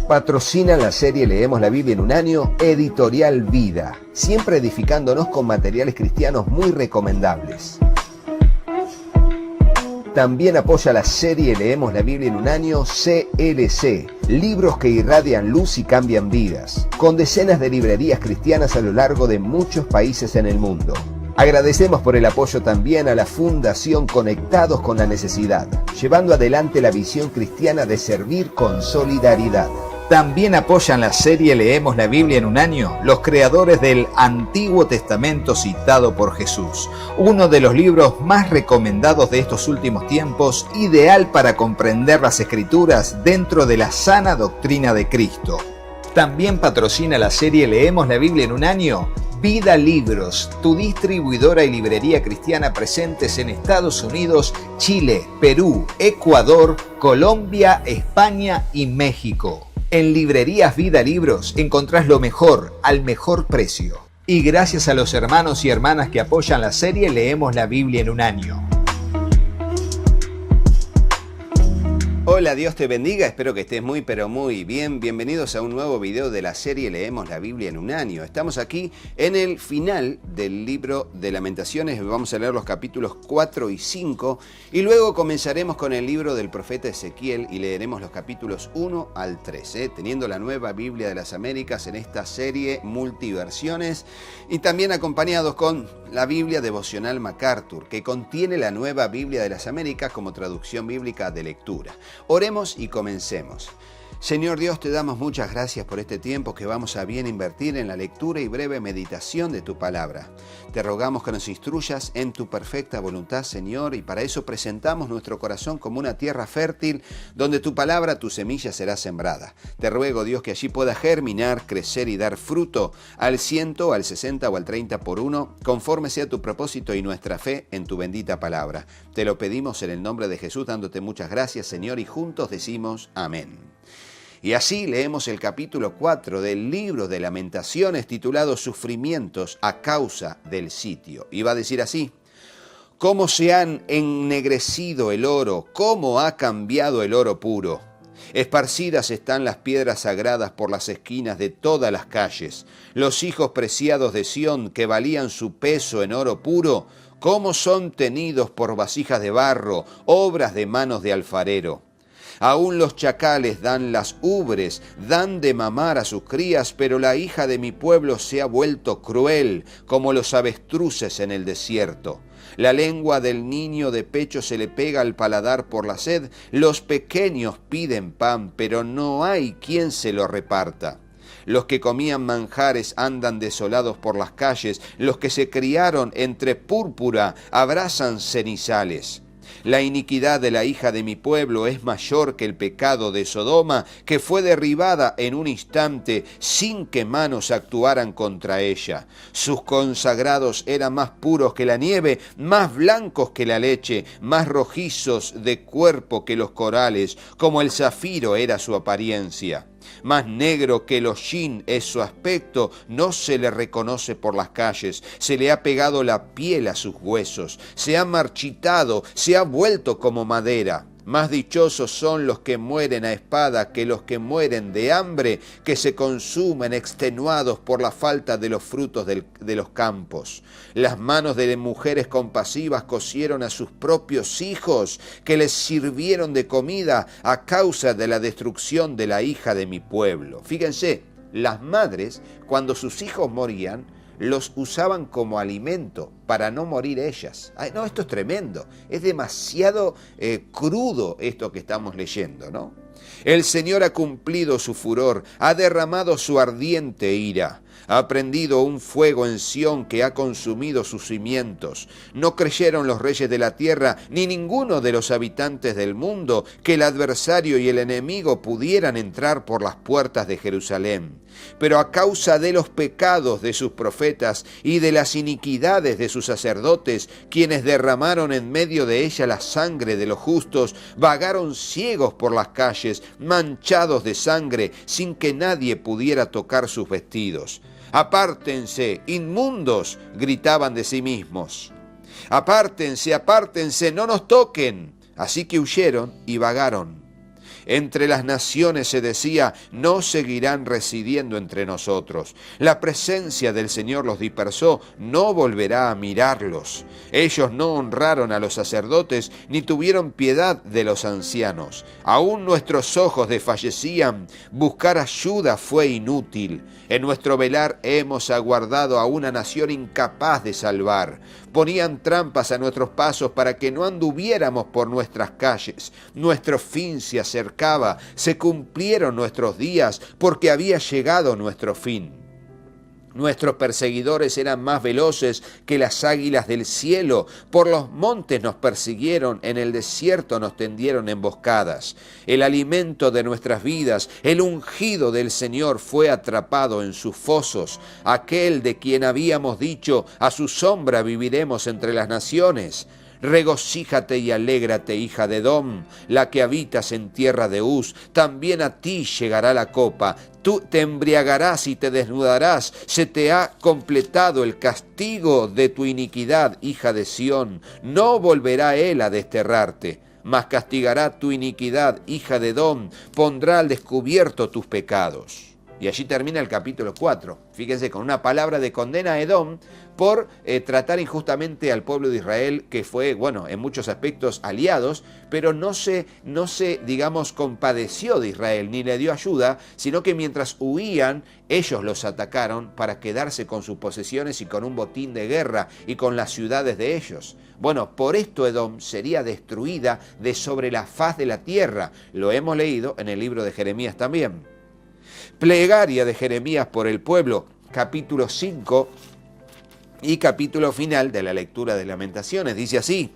Patrocinan la serie Leemos la Biblia en un año, Editorial Vida, siempre edificándonos con materiales cristianos muy recomendables. También apoya la serie Leemos la Biblia en un año, CLC, libros que irradian luz y cambian vidas, con decenas de librerías cristianas a lo largo de muchos países en el mundo. Agradecemos por el apoyo también a la Fundación Conectados con la Necesidad, llevando adelante la visión cristiana de servir con solidaridad. También apoyan la serie Leemos la Biblia en un año los creadores del Antiguo Testamento citado por Jesús, uno de los libros más recomendados de estos últimos tiempos, ideal para comprender las Escrituras dentro de la sana doctrina de Cristo. También patrocina la serie Leemos la Biblia en un año Vida Libros, tu distribuidora y librería cristiana presentes en Estados Unidos, Chile, Perú, Ecuador, Colombia, España y México. En Librerías Vida Libros encontrás lo mejor al mejor precio. Y gracias a los hermanos y hermanas que apoyan la serie Leemos la Biblia en un año. Hola, Dios te bendiga, espero que estés muy pero muy bien. Bienvenidos a un nuevo video de la serie Leemos la Biblia en un año. Estamos aquí en el final del libro de Lamentaciones, vamos a leer los capítulos 4 y 5 y luego comenzaremos con el libro del profeta Ezequiel y leeremos los capítulos 1 al 3, teniendo la nueva Biblia de las Américas en esta serie multiversiones y también acompañados con la Biblia devocional MacArthur, que contiene la nueva Biblia de las Américas como traducción bíblica de lectura. Oremos y comencemos. Señor Dios, te damos muchas gracias por este tiempo que vamos a bien invertir en la lectura y breve meditación de tu palabra. Te rogamos que nos instruyas en tu perfecta voluntad, Señor, y para eso presentamos nuestro corazón como una tierra fértil donde tu palabra, tu semilla será sembrada. Te ruego, Dios, que allí pueda germinar, crecer y dar fruto al 100, al 60 o al 30 por uno, conforme sea tu propósito y nuestra fe en tu bendita palabra. Te lo pedimos en el nombre de Jesús, dándote muchas gracias, Señor, y juntos decimos amén. Y así leemos el capítulo 4 del libro de Lamentaciones titulado Sufrimientos a causa del sitio. Y va a decir así: ¿Cómo se han ennegrecido el oro? ¿Cómo ha cambiado el oro puro? Esparcidas están las piedras sagradas por las esquinas de todas las calles. Los hijos preciados de Sión, que valían su peso en oro puro, ¿cómo son tenidos por vasijas de barro, obras de manos de alfarero? Aún los chacales dan las ubres, dan de mamar a sus crías, pero la hija de mi pueblo se ha vuelto cruel, como los avestruces en el desierto. La lengua del niño de pecho se le pega al paladar por la sed, los pequeños piden pan, pero no hay quien se lo reparta. Los que comían manjares andan desolados por las calles, los que se criaron entre púrpura abrazan cenizales. La iniquidad de la hija de mi pueblo es mayor que el pecado de Sodoma, que fue derribada en un instante sin que manos actuaran contra ella. Sus consagrados eran más puros que la nieve, más blancos que la leche, más rojizos de cuerpo que los corales, como el zafiro era su apariencia. Más negro que el hollín es su aspecto, no se le reconoce por las calles, se le ha pegado la piel a sus huesos, se ha marchitado, se ha vuelto como madera. Más dichosos son los que mueren a espada que los que mueren de hambre, que se consumen extenuados por la falta de los frutos de los campos. Las manos de mujeres compasivas cocieron a sus propios hijos, que les sirvieron de comida a causa de la destrucción de la hija de mi pueblo. Fíjense, las madres, cuando sus hijos morían, los usaban como alimento para no morir ellas. Ay, no, esto es tremendo, es demasiado crudo esto que estamos leyendo, ¿no? El Señor ha cumplido su furor, ha derramado su ardiente ira. Ha prendido un fuego en Sión que ha consumido sus cimientos. No creyeron los reyes de la tierra, ni ninguno de los habitantes del mundo, que el adversario y el enemigo pudieran entrar por las puertas de Jerusalén. Pero a causa de los pecados de sus profetas y de las iniquidades de sus sacerdotes, quienes derramaron en medio de ella la sangre de los justos, vagaron ciegos por las calles, manchados de sangre, sin que nadie pudiera tocar sus vestidos. Apártense, inmundos, gritaban de sí mismos. Apártense, apártense, no nos toquen. Así que huyeron y vagaron. Entre las naciones se decía, no seguirán residiendo entre nosotros. La presencia del Señor los dispersó, no volverá a mirarlos. Ellos no honraron a los sacerdotes, ni tuvieron piedad de los ancianos. Aún nuestros ojos desfallecían, buscar ayuda fue inútil. En nuestro velar hemos aguardado a una nación incapaz de salvar. Ponían trampas a nuestros pasos para que no anduviéramos por nuestras calles. Nuestro fin se acercaba, se cumplieron nuestros días, porque había llegado nuestro fin. Nuestros perseguidores eran más veloces que las águilas del cielo. Por los montes nos persiguieron, en el desierto nos tendieron emboscadas. El alimento de nuestras vidas, el ungido del Señor fue atrapado en sus fosos. Aquel de quien habíamos dicho, a su sombra viviremos entre las naciones. Regocíjate y alégrate, hija de Edom, la que habitas en tierra de Uz. También a ti llegará la copa. Tú te embriagarás y te desnudarás. Se te ha completado el castigo de tu iniquidad, hija de Sión. No volverá él a desterrarte, mas castigará tu iniquidad, hija de Edom. Pondrá al descubierto tus pecados. Y allí termina el capítulo 4. Fíjense, con una palabra de condena a Edom por tratar injustamente al pueblo de Israel, que fue, bueno, en muchos aspectos aliados, pero no se, digamos, compadeció de Israel, ni le dio ayuda, sino que mientras huían, ellos los atacaron para quedarse con sus posesiones y con un botín de guerra y con las ciudades de ellos. Bueno, por esto Edom sería destruida de sobre la faz de la tierra. Lo hemos leído en el libro de Jeremías también. Plegaria de Jeremías por el pueblo, capítulo 5 y capítulo final de la lectura de Lamentaciones. Dice así: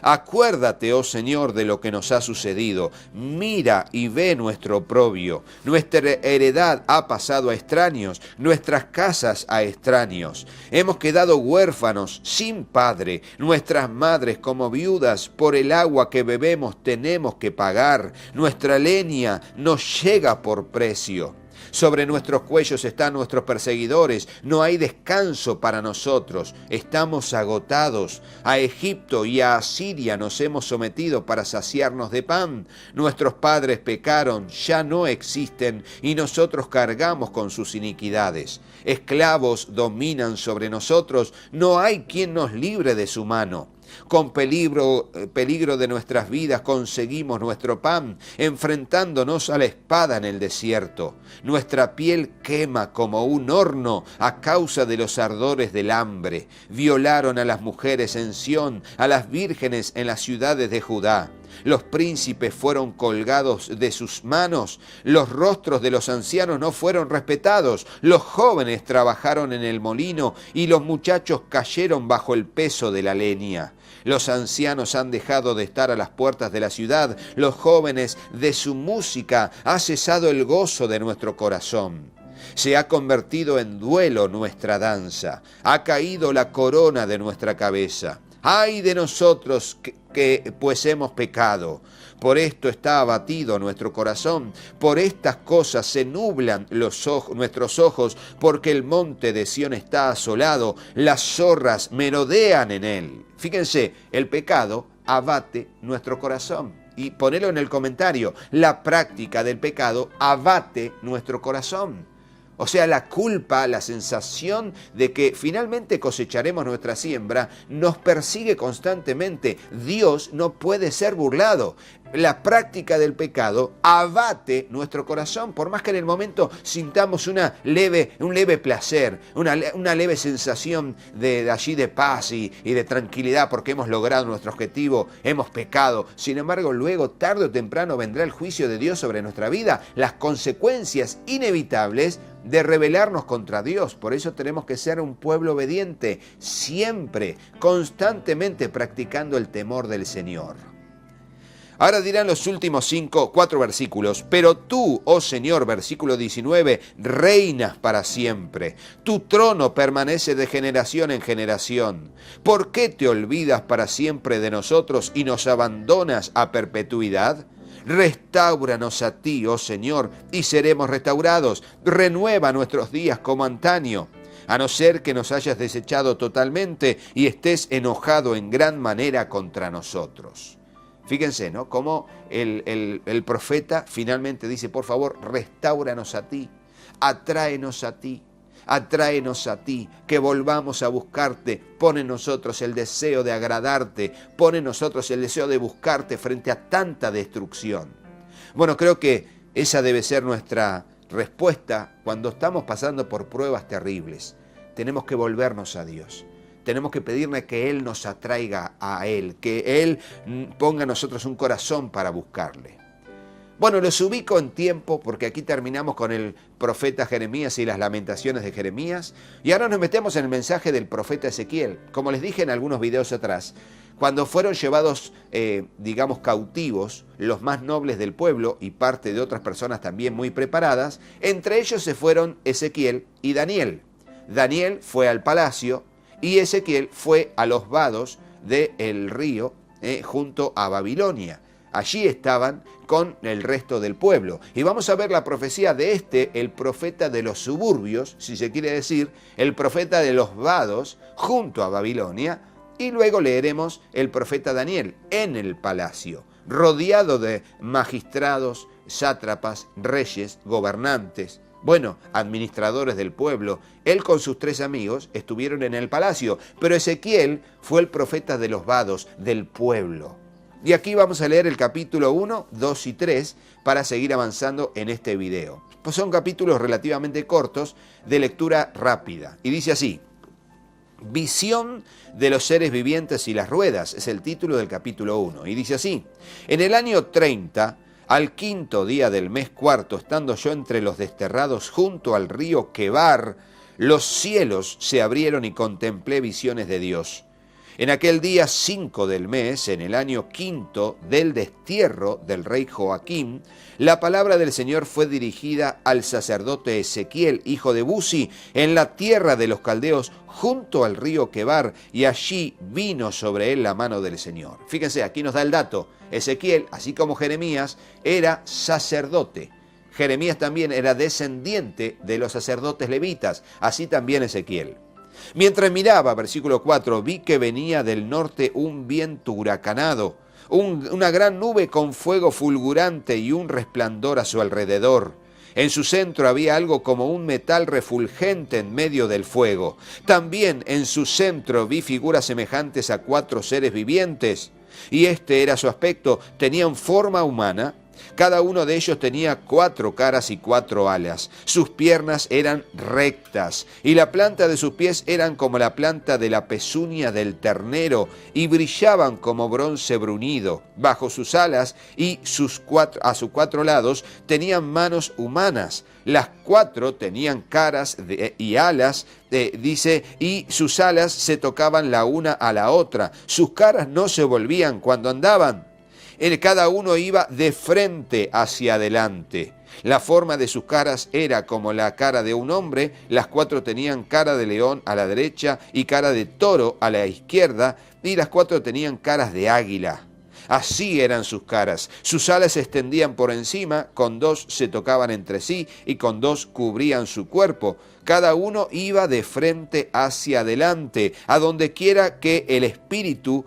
acuérdate, oh Señor, de lo que nos ha sucedido. Mira y ve nuestro oprobio. Nuestra heredad ha pasado a extraños, nuestras casas a extraños. Hemos quedado huérfanos, sin padre. Nuestras madres como viudas, por el agua que bebemos tenemos que pagar. Nuestra leña nos llega por precio. Sobre nuestros cuellos están nuestros perseguidores, no hay descanso para nosotros, estamos agotados. A Egipto y a Asiria nos hemos sometido para saciarnos de pan. Nuestros padres pecaron, ya no existen, y nosotros cargamos con sus iniquidades. Esclavos dominan sobre nosotros, no hay quien nos libre de su mano. Con peligro de nuestras vidas conseguimos nuestro pan, enfrentándonos a la espada en el desierto. Nuestra piel quema como un horno a causa de los ardores del hambre. Violaron a las mujeres en Sión, a las vírgenes en las ciudades de Judá. Los príncipes fueron colgados de sus manos, los rostros de los ancianos no fueron respetados, los jóvenes trabajaron en el molino y los muchachos cayeron bajo el peso de la leña. Los ancianos han dejado de estar a las puertas de la ciudad, los jóvenes de su música ha cesado el gozo de nuestro corazón. Se ha convertido en duelo nuestra danza, ha caído la corona de nuestra cabeza. ¡Ay de nosotros que pues hemos pecado! Por esto está abatido nuestro corazón, por estas cosas se nublan nuestros ojos, porque el monte de Sión está asolado, las zorras merodean en él. Fíjense, el pecado abate nuestro corazón. Y ponelo en el comentario, la práctica del pecado abate nuestro corazón. O sea, la culpa, la sensación de que finalmente cosecharemos nuestra siembra, nos persigue constantemente. Dios no puede ser burlado. La práctica del pecado abate nuestro corazón, por más que en el momento sintamos un leve placer, una leve sensación de allí de paz y de tranquilidad porque hemos logrado nuestro objetivo, hemos pecado. Sin embargo, luego, tarde o temprano, vendrá el juicio de Dios sobre nuestra vida, las consecuencias inevitables de rebelarnos contra Dios. Por eso tenemos que ser un pueblo obediente, siempre, constantemente practicando el temor del Señor. Ahora dirán los últimos 4 versículos: pero tú, oh Señor, versículo 19, reinas para siempre. Tu trono permanece de generación en generación. ¿Por qué te olvidas para siempre de nosotros y nos abandonas a perpetuidad? Restáuranos a ti, oh Señor, y seremos restaurados. Renueva nuestros días como antaño. A no ser que nos hayas desechado totalmente y estés enojado en gran manera contra nosotros. Fíjense, ¿no? Cómo el profeta finalmente dice, por favor, restáuranos a ti, atráenos a ti. Atráenos a ti, que volvamos a buscarte, pon en nosotros el deseo de agradarte, pon en nosotros el deseo de buscarte frente a tanta destrucción. Bueno, creo que esa debe ser nuestra respuesta cuando estamos pasando por pruebas terribles. Tenemos que volvernos a Dios. Tenemos que pedirle que Él nos atraiga a Él, que Él ponga en nosotros un corazón para buscarle. Bueno, los ubico en tiempo porque aquí terminamos con el profeta Jeremías y las lamentaciones de Jeremías. Y ahora nos metemos en el mensaje del profeta Ezequiel. Como les dije en algunos videos atrás, cuando fueron llevados, cautivos, los más nobles del pueblo y parte de otras personas también muy preparadas, entre ellos se fueron Ezequiel y Daniel. Daniel fue al palacio y Ezequiel fue a los vados del río junto a Babilonia. Allí estaban con el resto del pueblo. Y vamos a ver la profecía de el profeta de los suburbios, si se quiere decir, el profeta de los vados junto a Babilonia. Y luego leeremos el profeta Daniel en el palacio, rodeado de magistrados, sátrapas, reyes, gobernantes, administradores del pueblo. Él con sus 3 amigos estuvieron en el palacio, pero Ezequiel fue el profeta de los vados, del pueblo. Y aquí vamos a leer el capítulo 1, 2 y 3 para seguir avanzando en este video. Pues son capítulos relativamente cortos de lectura rápida. Y dice así: Visión de los seres vivientes y las ruedas, es el título del capítulo 1. Y dice así: En el año 30, al 5º día del mes 4, estando yo entre los desterrados junto al río Quebar, los cielos se abrieron y contemplé visiones de Dios. En aquel día 5 del mes, en el año 5º del destierro del rey Joaquín, la palabra del Señor fue dirigida al sacerdote Ezequiel, hijo de Buzi, en la tierra de los caldeos, junto al río Quebar, y allí vino sobre él la mano del Señor. Fíjense, aquí nos da el dato. Ezequiel, así como Jeremías, era sacerdote. Jeremías también era descendiente de los sacerdotes levitas, así también Ezequiel. Mientras miraba, versículo 4, vi que venía del norte un viento huracanado, una gran nube con fuego fulgurante y un resplandor a su alrededor. En su centro había algo como un metal refulgente en medio del fuego. También en su centro vi figuras semejantes a 4 seres vivientes. Y este era su aspecto, tenían forma humana. Cada uno de ellos tenía 4 caras y 4 alas. Sus piernas eran rectas y la planta de sus pies eran como la planta de la pezuña del ternero y brillaban como bronce bruñido. Bajo sus alas y a sus 4 lados tenían manos humanas. Las 4 tenían caras y alas, y sus alas se tocaban la una a la otra. Sus caras no se volvían cuando andaban. Cada uno iba de frente hacia adelante. La forma de sus caras era como la cara de un hombre. Las 4 tenían cara de león a la derecha y cara de toro a la izquierda, y las 4 tenían caras de águila. Así eran sus caras. Sus alas se extendían por encima, con 2 se tocaban entre sí y con 2 cubrían su cuerpo. Cada uno iba de frente hacia adelante, a donde quiera que el espíritu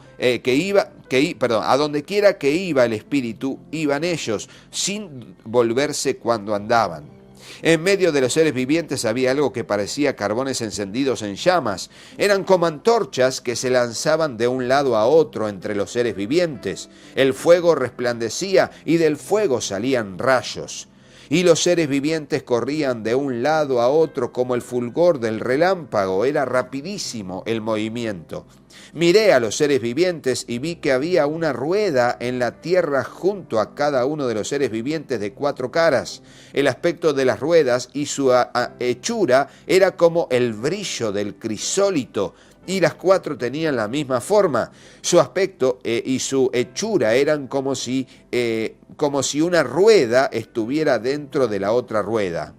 a donde quiera que iba el espíritu, iban ellos, sin volverse cuando andaban. En medio de los seres vivientes había algo que parecía carbones encendidos en llamas. Eran como antorchas que se lanzaban de un lado a otro entre los seres vivientes. El fuego resplandecía y del fuego salían rayos. Y los seres vivientes corrían de un lado a otro como el fulgor del relámpago. Era rapidísimo el movimiento. Miré a los seres vivientes y vi que había una rueda en la tierra junto a cada uno de los seres vivientes de 4 caras. El aspecto de las ruedas y su hechura era como el brillo del crisólito, y las 4 tenían la misma forma. Su aspecto y su hechura eran como si una rueda estuviera dentro de la otra rueda.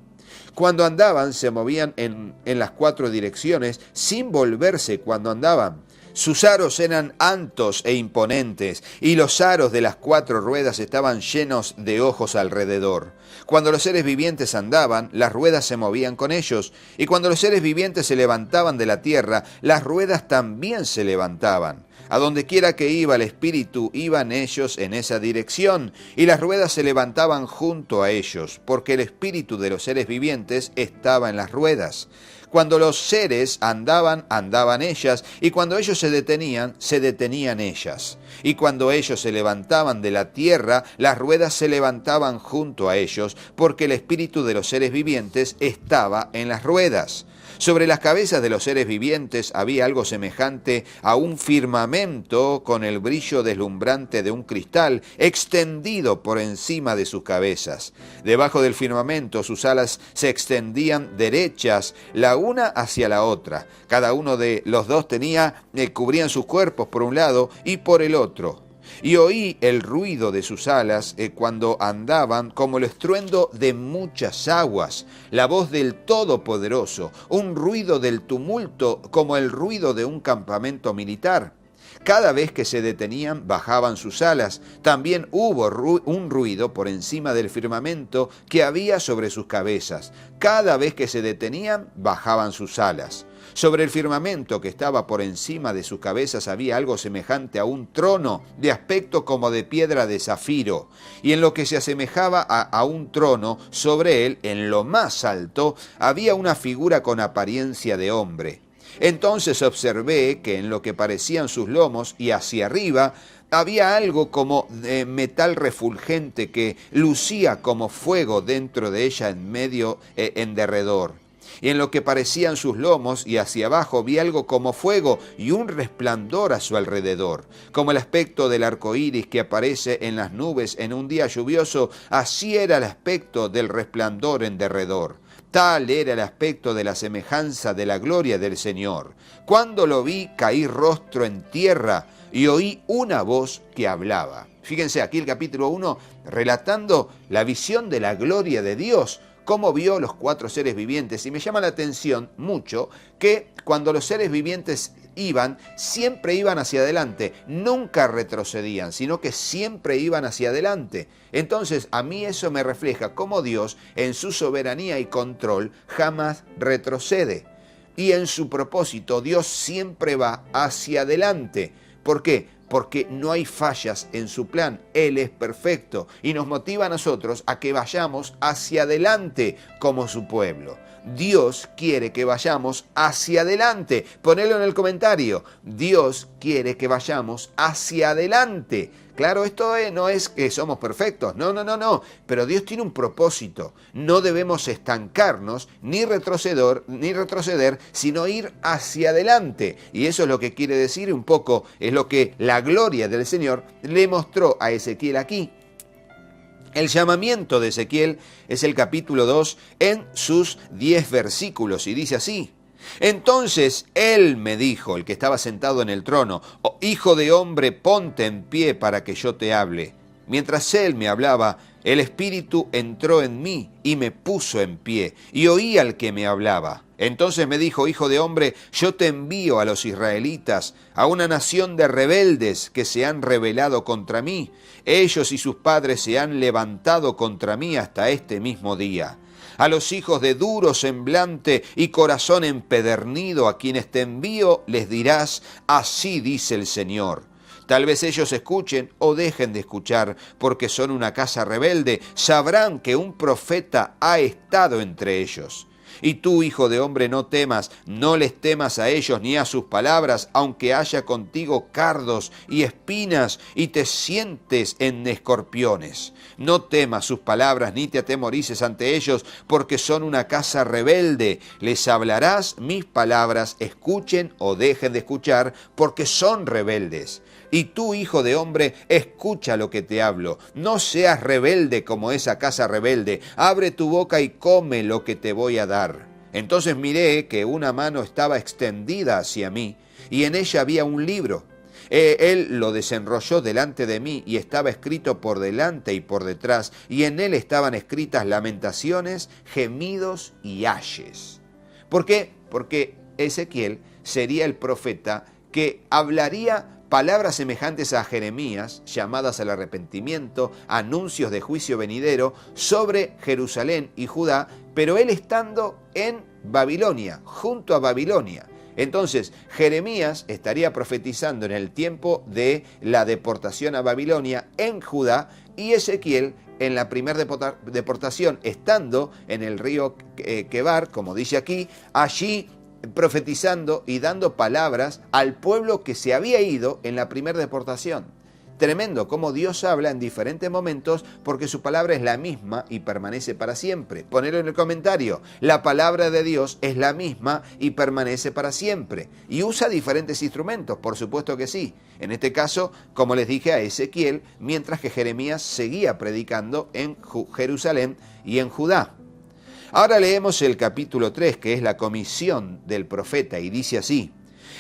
Cuando andaban, se movían en las 4 direcciones, sin volverse cuando andaban. Sus aros eran altos e imponentes, y los aros de las 4 ruedas estaban llenos de ojos alrededor. Cuando los seres vivientes andaban, las ruedas se movían con ellos, y cuando los seres vivientes se levantaban de la tierra, las ruedas también se levantaban. A donde quiera que iba el espíritu, iban ellos en esa dirección, y las ruedas se levantaban junto a ellos, porque el espíritu de los seres vivientes estaba en las ruedas. Cuando los seres andaban, andaban ellas, y cuando ellos se detenían ellas. Y cuando ellos se levantaban de la tierra, las ruedas se levantaban junto a ellos, porque el espíritu de los seres vivientes estaba en las ruedas. Sobre las cabezas de los seres vivientes había algo semejante a un firmamento con el brillo deslumbrante de un cristal extendido por encima de sus cabezas. Debajo del firmamento sus alas se extendían derechas, la una hacia la otra. Cada uno de los dos cubrían sus cuerpos por un lado y por el otro. Y oí el ruido de sus alas cuando andaban, como el estruendo de muchas aguas, la voz del Todopoderoso, un ruido del tumulto como el ruido de un campamento militar. Cada vez que se detenían, bajaban sus alas. También hubo un ruido por encima del firmamento que había sobre sus cabezas. Cada vez que se detenían, bajaban sus alas. Sobre el firmamento que estaba por encima de sus cabezas había algo semejante a un trono, de aspecto como de piedra de zafiro, y en lo que se asemejaba a un trono, sobre él, en lo más alto, había una figura con apariencia de hombre. Entonces observé que en lo que parecían sus lomos y hacia arriba había algo como de metal refulgente que lucía como fuego dentro de ella en derredor. Y en lo que parecían sus lomos y hacia abajo vi algo como fuego y un resplandor a su alrededor. Como el aspecto del arco iris que aparece en las nubes en un día lluvioso, así era el aspecto del resplandor en derredor. Tal era el aspecto de la semejanza de la gloria del Señor. Cuando lo vi, caí rostro en tierra y oí una voz que hablaba. Fíjense aquí el capítulo 1 relatando la visión de la gloria de Dios, cómo vio los cuatro seres vivientes. Y me llama la atención mucho que cuando los seres vivientes siempre iban hacia adelante, nunca retrocedían, sino que siempre iban hacia adelante. Entonces a mí eso me refleja cómo Dios en su soberanía y control jamás retrocede. Y en su propósito Dios siempre va hacia adelante. ¿Por qué? Porque no hay fallas en su plan. Él es perfecto y nos motiva a nosotros a que vayamos hacia adelante como su pueblo. Dios quiere que vayamos hacia adelante. Ponelo en el comentario. Dios quiere que vayamos hacia adelante. Claro, esto no es que somos perfectos, no. Pero Dios tiene un propósito. No debemos estancarnos ni retroceder, sino ir hacia adelante. Y eso es lo que quiere decir un poco, es lo que la gloria del Señor le mostró a Ezequiel aquí. El llamamiento de Ezequiel es el capítulo 2 en sus 10 versículos y dice así: Entonces él me dijo, el que estaba sentado en el trono: Oh, hijo de hombre, ponte en pie para que yo te hable. Mientras él me hablaba, el Espíritu entró en mí y me puso en pie, y oí al que me hablaba. Entonces me dijo: Hijo de hombre, yo te envío a los israelitas, a una nación de rebeldes que se han rebelado contra mí. Ellos y sus padres se han levantado contra mí hasta este mismo día. A los hijos de duro semblante y corazón empedernido, a quienes te envío, les dirás: así dice el Señor. Tal vez ellos escuchen o dejen de escuchar, porque son una casa rebelde. Sabrán que un profeta ha estado entre ellos. Y tú, hijo de hombre, no temas, no les temas a ellos ni a sus palabras, aunque haya contigo cardos y espinas y te sientes en escorpiones. No temas sus palabras ni te atemorices ante ellos, porque son una casa rebelde. Les hablarás mis palabras, escuchen o dejen de escuchar, porque son rebeldes. Y tú, hijo de hombre, escucha lo que te hablo. No seas rebelde como esa casa rebelde. Abre tu boca y come lo que te voy a dar. Entonces miré que una mano estaba extendida hacia mí, y en ella había un libro. Él lo desenrolló delante de mí, y estaba escrito por delante y por detrás, y en él estaban escritas lamentaciones, gemidos y ayes. ¿Por qué? Porque Ezequiel sería el profeta que hablaría palabras semejantes a Jeremías, llamadas al arrepentimiento, anuncios de juicio venidero sobre Jerusalén y Judá, pero él estando en Babilonia, junto a Babilonia. Entonces, Jeremías estaría profetizando en el tiempo de la deportación a Babilonia en Judá y Ezequiel en la primera deportación, estando en el río Quebar, como dice aquí, allí profetizando y dando palabras al pueblo que se había ido en la primera deportación. Tremendo cómo Dios habla en diferentes momentos porque su palabra es la misma y permanece para siempre. Ponelo en el comentario. La palabra de Dios es la misma y permanece para siempre. Y usa diferentes instrumentos, por supuesto que sí. En este caso, como les dije, a Ezequiel, mientras que Jeremías seguía predicando en Jerusalén y en Judá. Ahora leemos el capítulo 3, que es la comisión del profeta, y dice así: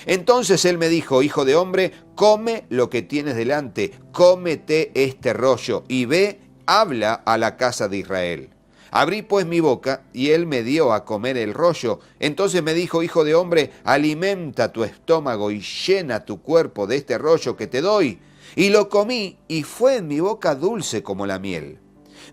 Entonces él me dijo, hijo de hombre, come lo que tienes delante, cómete este rollo, y ve, habla a la casa de Israel. Abrí pues mi boca, y él me dio a comer el rollo. Entonces me dijo, hijo de hombre, alimenta tu estómago y llena tu cuerpo de este rollo que te doy. Y lo comí, y fue en mi boca dulce como la miel.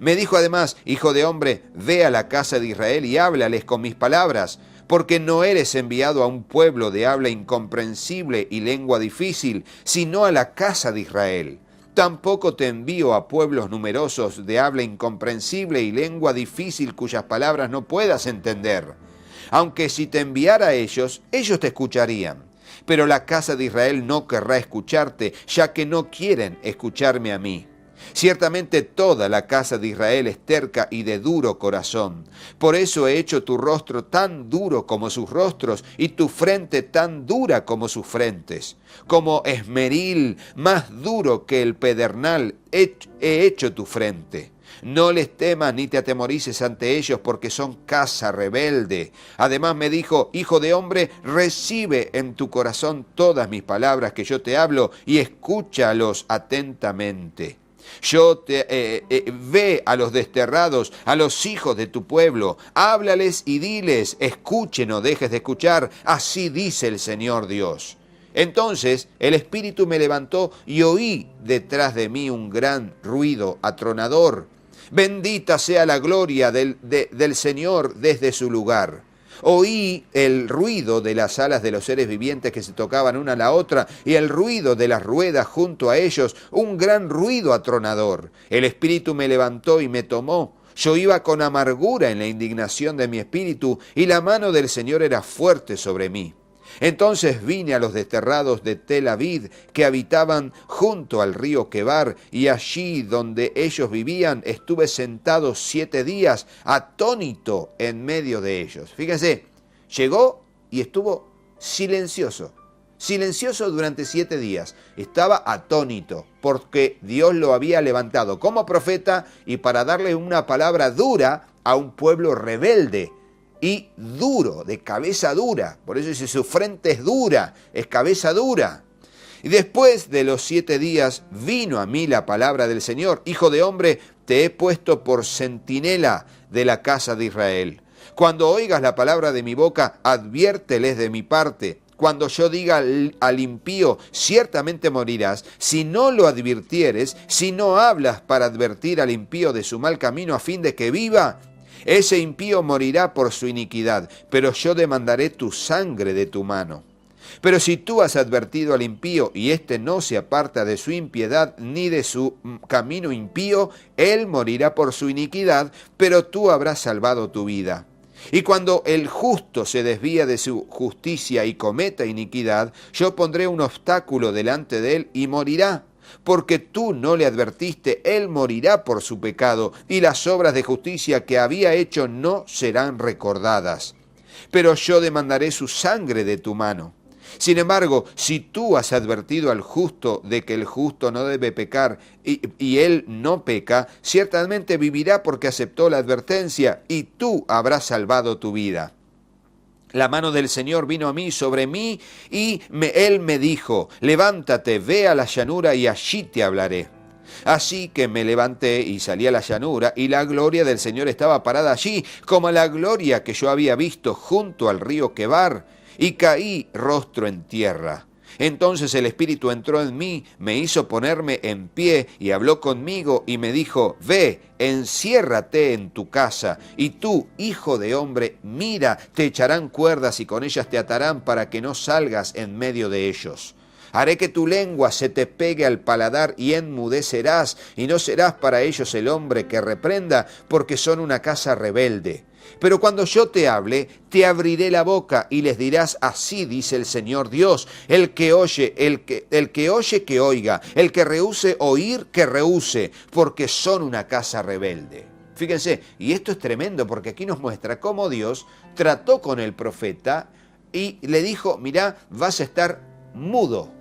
Me dijo además, hijo de hombre, ve a la casa de Israel y háblales con mis palabras, porque no eres enviado a un pueblo de habla incomprensible y lengua difícil, sino a la casa de Israel. Tampoco te envío a pueblos numerosos de habla incomprensible y lengua difícil cuyas palabras no puedas entender. Aunque si te enviara a ellos, ellos te escucharían. Pero la casa de Israel no querrá escucharte, ya que no quieren escucharme a mí. Ciertamente toda la casa de Israel es terca y de duro corazón. Por eso he hecho tu rostro tan duro como sus rostros y tu frente tan dura como sus frentes. Como esmeril, más duro que el pedernal, he hecho tu frente. No les temas ni te atemorices ante ellos, porque son casa rebelde. Además me dijo, hijo de hombre, recibe en tu corazón todas mis palabras que yo te hablo y escúchalos atentamente. Ve a los desterrados, a los hijos de tu pueblo, háblales y diles, escuchen o dejes de escuchar, así dice el Señor Dios. Entonces el Espíritu me levantó y oí detrás de mí un gran ruido atronador. Bendita sea la gloria del Señor desde su lugar. Oí el ruido de las alas de los seres vivientes que se tocaban una a la otra y el ruido de las ruedas junto a ellos, un gran ruido atronador. El Espíritu me levantó y me tomó. Yo iba con amargura en la indignación de mi espíritu y la mano del Señor era fuerte sobre mí. Entonces vine a los desterrados de Tel Aviv que habitaban junto al río Quebar, y allí donde ellos vivían estuve sentado 7 días, atónito en medio de ellos. Fíjense, llegó y estuvo silencioso durante 7 días. Estaba atónito porque Dios lo había levantado como profeta y para darle una palabra dura a un pueblo rebelde y duro, de cabeza dura. Por eso dice, su frente es dura, es cabeza dura. Y después de los 7 días vino a mí la palabra del Señor. Hijo de hombre, te he puesto por centinela de la casa de Israel. Cuando oigas la palabra de mi boca, adviérteles de mi parte. Cuando yo diga al impío, ciertamente morirás, si no lo advirtieres, si no hablas para advertir al impío de su mal camino a fin de que viva, ese impío morirá por su iniquidad, pero yo demandaré tu sangre de tu mano. Pero si tú has advertido al impío y éste no se aparta de su impiedad ni de su camino impío, él morirá por su iniquidad, pero tú habrás salvado tu vida. Y cuando el justo se desvía de su justicia y cometa iniquidad, yo pondré un obstáculo delante de él y morirá. Porque tú no le advertiste, él morirá por su pecado, y las obras de justicia que había hecho no serán recordadas. Pero yo demandaré su sangre de tu mano. Sin embargo, si tú has advertido al justo de que el justo no debe pecar y él no peca, ciertamente vivirá porque aceptó la advertencia, y tú habrás salvado tu vida. La mano del Señor vino a mí, sobre mí, y él me dijo, levántate, ve a la llanura y allí te hablaré. Así que me levanté y salí a la llanura, y la gloria del Señor estaba parada allí, como la gloria que yo había visto junto al río Quebar, y caí rostro en tierra. Entonces el Espíritu entró en mí, me hizo ponerme en pie y habló conmigo y me dijo, ve, enciérrate en tu casa, y tú, hijo de hombre, mira, te echarán cuerdas y con ellas te atarán para que no salgas en medio de ellos. Haré que tu lengua se te pegue al paladar y enmudecerás, y no serás para ellos el hombre que reprenda, porque son una casa rebelde. Pero cuando yo te hable, te abriré la boca y les dirás, así dice el Señor Dios, el que oye, que oiga, el que rehúse oír, que rehúse, porque son una casa rebelde. Fíjense, y esto es tremendo porque aquí nos muestra cómo Dios trató con el profeta y le dijo, mirá, vas a estar mudo.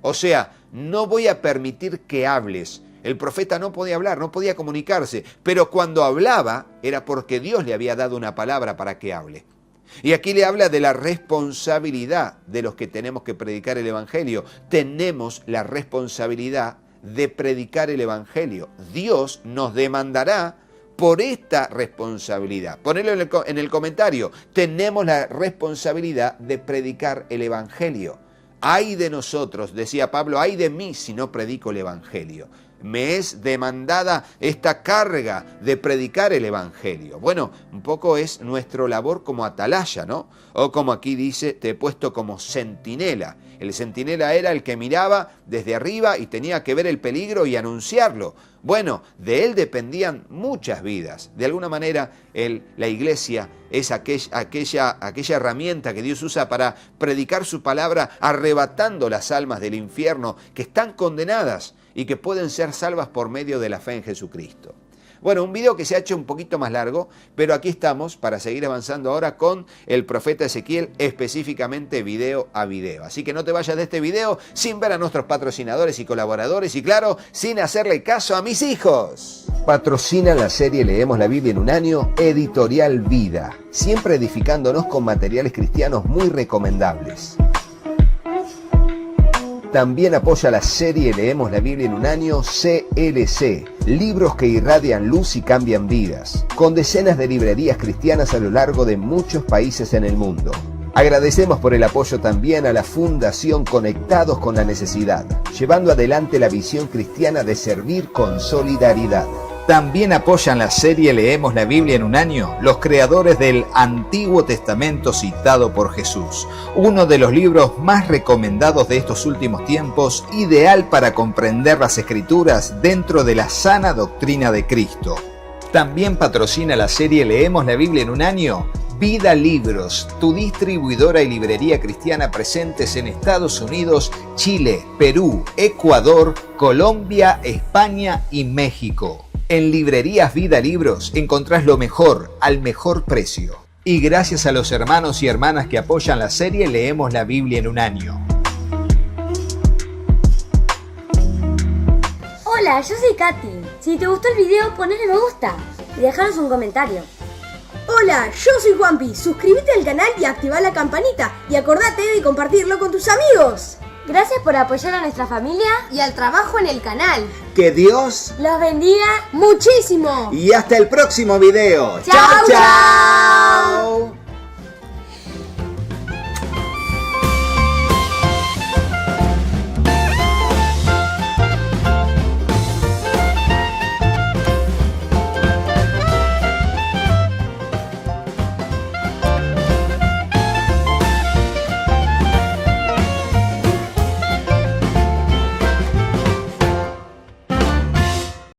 O sea, no voy a permitir que hables. El profeta no podía hablar, no podía comunicarse, pero cuando hablaba era porque Dios le había dado una palabra para que hable. Y aquí le habla de la responsabilidad de los que tenemos que predicar el Evangelio. Tenemos la responsabilidad de predicar el Evangelio. Dios nos demandará por esta responsabilidad. Ponelo en el comentario. Tenemos la responsabilidad de predicar el Evangelio. Ay de nosotros, decía Pablo, ay de mí si no predico el Evangelio. Me es demandada esta carga de predicar el Evangelio. Bueno, un poco es nuestra labor como atalaya, ¿no? O como aquí dice, te he puesto como centinela. El centinela era el que miraba desde arriba y tenía que ver el peligro y anunciarlo. Bueno, de él dependían muchas vidas. De alguna manera, la iglesia es aquella herramienta que Dios usa para predicar su palabra, arrebatando las almas del infierno que están condenadas y que pueden ser salvas por medio de la fe en Jesucristo. Bueno, un video que se ha hecho un poquito más largo, pero aquí estamos para seguir avanzando ahora con el profeta Ezequiel, específicamente video a video. Así que no te vayas de este video sin ver a nuestros patrocinadores y colaboradores y claro, sin hacerle caso a mis hijos. Patrocina la serie Leemos la Biblia en un año, Editorial Vida, siempre edificándonos con materiales cristianos muy recomendables. También apoya la serie Leemos la Biblia en un año, CLC, libros que irradian luz y cambian vidas, con decenas de librerías cristianas a lo largo de muchos países en el mundo. Agradecemos por el apoyo también a la Fundación Conectados con la Necesidad, llevando adelante la visión cristiana de servir con solidaridad. También apoyan la serie Leemos la Biblia en un año los creadores del Antiguo Testamento citado por Jesús, uno de los libros más recomendados de estos últimos tiempos, ideal para comprender las Escrituras dentro de la sana doctrina de Cristo. También patrocina la serie Leemos la Biblia en un año Vida Libros, tu distribuidora y librería cristiana presentes en Estados Unidos, Chile, Perú, Ecuador, Colombia, España y México. En Librerías Vida Libros encontrás lo mejor al mejor precio. Y gracias a los hermanos y hermanas que apoyan la serie Leemos la Biblia en un año. Hola, yo soy Katy. Si te gustó el video, ponle me gusta y dejanos un comentario. Hola, yo soy Juanpi. Suscríbete al canal y activa la campanita. Y acordate de compartirlo con tus amigos. Gracias por apoyar a nuestra familia Y al trabajo en el canal. Que Dios los bendiga muchísimo. y hasta el próximo video. ¡Chao, ¡Chao!